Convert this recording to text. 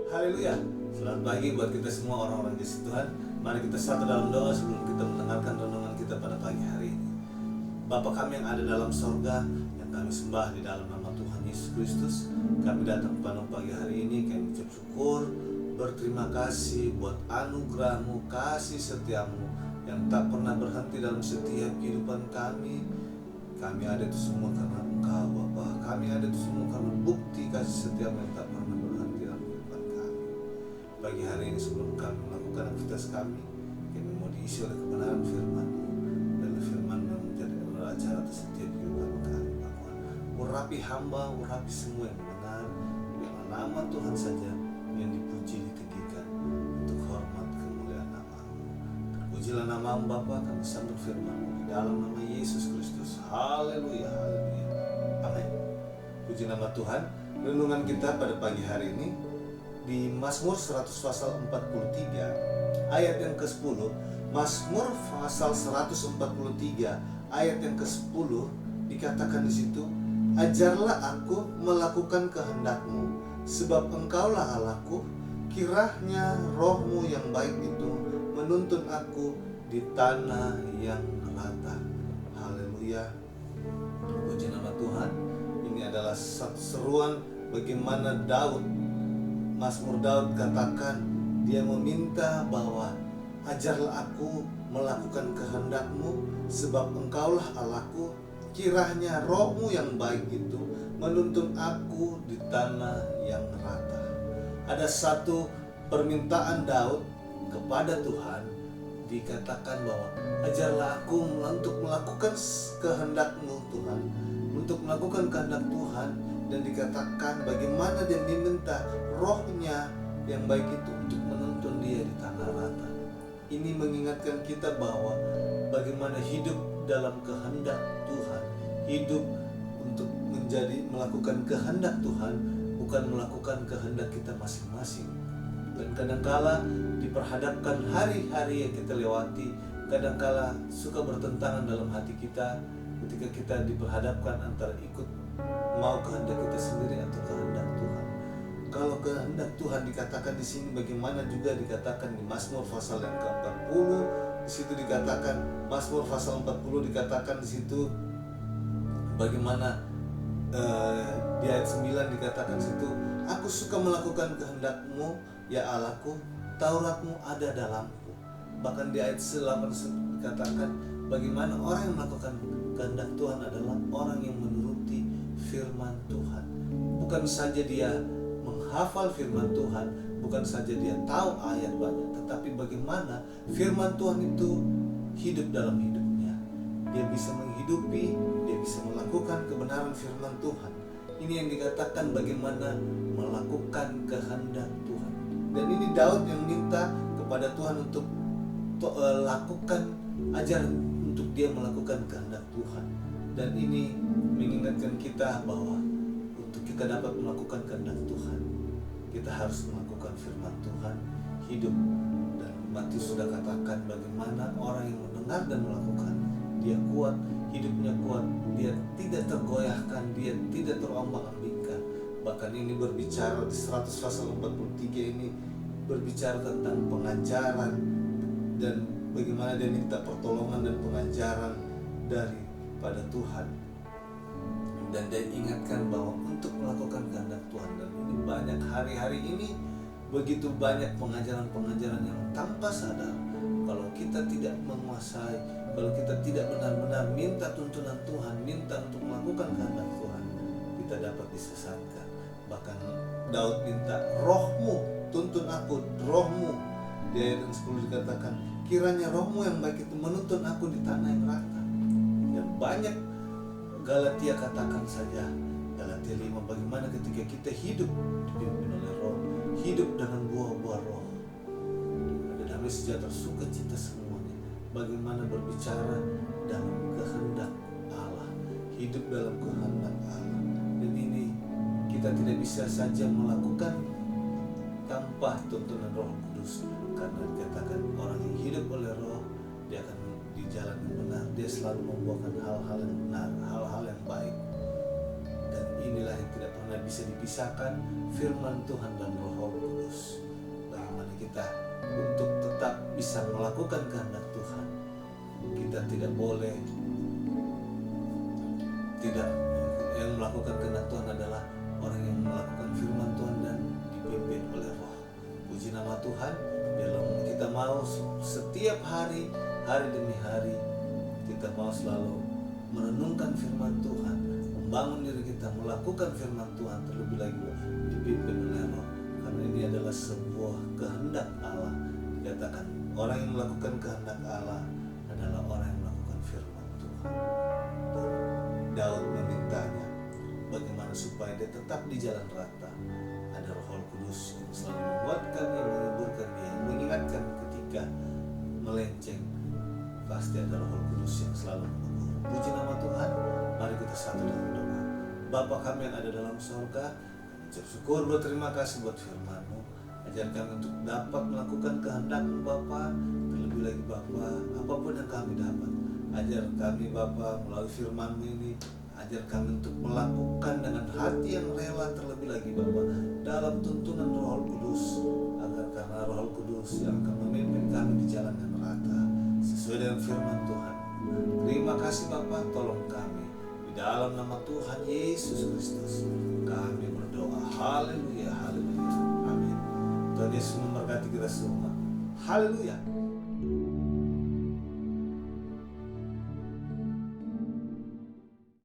Haleluya. Selamat pagi buat kita semua orang-orang Yesus Tuhan. Mari kita satu dalam doa sebelum kita mendengarkan renungan kita pada pagi hari ini. Bapa kami yang ada dalam sorga, yang kami sembah di dalam nama Tuhan Yesus Kristus, kami datang pada pagi hari ini, kami ucap syukur, berterima kasih buat anugerah-Mu, kasih setia-Mu yang tak pernah berhenti dalam setiap kehidupan kami. Kami ada itu semua karena Engkau Bapa. Kami ada itu semua karena bukti kasih setia-Mu yang tak pernah berhenti dalam kehidupan kami. Pagi hari ini sebelum kami melakukan aktivitas kami mau diisi oleh kebenaran firman-Mu, dan firman-Mu menjadi acara atas setiap kehidupan kami Bapa. Urapi hamba, urapi semua yang benar, biarlah nama Tuhan saja yang dipuji, ditinggikan untuk hormat kemuliaan nama-Mu. Terpujilah nama-Mu Bapa, kami sambut firman-Mu di dalam nama Yesus Kristus. Haleluya, haleluya, amin. Puji nama Tuhan. Renungan kita pada pagi hari ini di Mazmur 100 pasal 43 ayat yang ke-10. Mazmur pasal 143 ayat yang ke-10 dikatakan di situ, ajarlah aku melakukan kehendak-Mu, sebab Engkaulah Allahku. Kiranya roh-Mu yang baik itu menuntun aku di tanah yang rata. Haleluya. Puji nama Tuhan. Ini adalah satu seruan bagaimana Mazmur Daud katakan, dia meminta bahwa ajarlah aku melakukan kehendak-Mu, sebab Engkaulah Allahku. Kiranya roh-Mu yang baik itu menuntun aku di tanah yang rata. Ada satu permintaan Daud kepada Tuhan, dikatakan bahwa ajarlah aku untuk melakukan kehendak-Mu Tuhan, untuk melakukan kehendak Tuhan. Dan dikatakan bagaimana dia diminta rohnya yang baik itu untuk menuntun dia di tanah rata. Ini mengingatkan kita bahwa bagaimana hidup dalam kehendak Tuhan, hidup untuk melakukan kehendak Tuhan, bukan melakukan kehendak kita masing-masing. Dan kadangkala diperhadapkan hari-hari yang kita lewati, kadangkala suka bertentangan dalam hati kita ketika kita diperhadapkan antara ikut mau kehendak kita sendiri atau kehendak Tuhan. Kalau kehendak Tuhan dikatakan di sini, bagaimana juga dikatakan di Mazmur pasal yang ke-40, di situ dikatakan, Mazmur pasal 40 dikatakan di situ bagaimana di ayat 9 dikatakan situ, aku suka melakukan kehendak-Mu ya Allahku, Taurat-Mu ada dalamku. Bahkan di ayat 8 dikatakan bagaimana orang yang melakukan kehendak Tuhan adalah orang yang menuruti firman Tuhan. Bukan saja dia menghafal firman Tuhan, bukan saja dia tahu ayat banyak, tetapi bagaimana firman Tuhan itu hidup dalam hidupnya. Dia bisa menghidupi, dia bisa melakukan kebenaran firman Tuhan. Ini yang dikatakan bagaimana melakukan kehendak Tuhan. Dan ini Daud yang minta kepada Tuhan untuk lakukan, ajar untuk dia melakukan kehendak Tuhan. Dan ini mengingatkan kita bahwa untuk kita dapat melakukan kehendak Tuhan, kita harus melakukan firman Tuhan, hidup. Dan Matius sudah katakan bagaimana orang yang mendengar dan melakukan, dia kuat, hidupnya kuat, dia tidak tergoyahkan, dia tidak terombang-ambingkan. Bahkan ini berbicara di 100 pasal 43 ini berbicara tentang pengajaran dan bagaimana dia minta pertolongan dan pengajaran daripada Tuhan. Dan dia ingatkan bahwa untuk melakukan kehendak Tuhan, dan ini banyak hari-hari ini begitu banyak pengajaran-pengajaran yang tanpa sadar, kalau kita tidak menguasai, kalau kita tidak benar-benar minta tuntunan Tuhan, minta untuk melakukan kehendak Tuhan, kita dapat disesatkan. Bahkan Daud minta, roh-Mu tuntun aku, roh-Mu. Di ayat 10 dikatakan, kiranya roh-Mu yang baik itu menuntun aku di tanah yang rata. Dan banyak Galatia katakan saja, Galatia 5, bagaimana ketika kita hidup dipimpin oleh roh, hidup dengan buah-buah roh, ada damai, sejahtera, sukacita semuanya. Bagaimana berbicara dalam kehendak Allah, hidup dalam kehendak Allah. Dan ini kita tidak bisa saja melakukan tanpa tuntunan Roh Kudus, karena dikatakan orang yang hidup oleh roh, dia akan di jalan yang benar, dia selalu membuahkan hal-hal yang benar, hal-hal yang baik. Dan inilah yang tidak pernah karena bisa dipisahkan firman Tuhan dan Roh Kudus. Bagaimana kita untuk tetap bisa melakukan kehendak Tuhan? Kita tidak boleh tidak. Yang melakukan kehendak Tuhan adalah orang yang melakukan firman Tuhan dan dipimpin oleh Roh. Puji nama Tuhan. Dalam kita mau setiap hari, hari demi hari, kita mau selalu merenungkan firman Tuhan, membangun diri kita melakukan firman Tuhan, terlebih lagi dipimpin oleh Roh. Karena ini adalah sebuah kehendak Allah. Dikatakan orang yang melakukan kehendak Allah adalah orang yang melakukan firman Tuhan. Daud memintanya bagaimana supaya dia tetap di jalan rata. Ada Roh Kudus yang selalu menguatkan, yang mengiburkan dia, yang mengingatkan ketika melenceng. Pasti ada Roh Kudus yang selalu menegur. Puji nama Tuhan. Mari kita satu dalam doa. Bapa kami yang ada dalam sorga, kami ucap syukur, berterima kasih buat firman-Mu. Ajar kami untuk dapat melakukan kehendak-Mu Bapa. Terlebih lagi Bapa, apapun yang kami dapat, ajar kami Bapa melalui firman-Mu ini. Ajar kami untuk melakukan dengan hati yang rela, terlebih lagi Bapa dalam tuntunan Roh Kudus, agar karena Roh Kudus yang akan memimpin kami di jalan yang rata sesuai dengan firman Tuhan. Terima kasih Bapa, tolong kami di dalam nama Tuhan Yesus Kristus kami berdoa. Haleluya, haleluya, amin. Tuhan Yesus memberkati kita semua. Haleluya.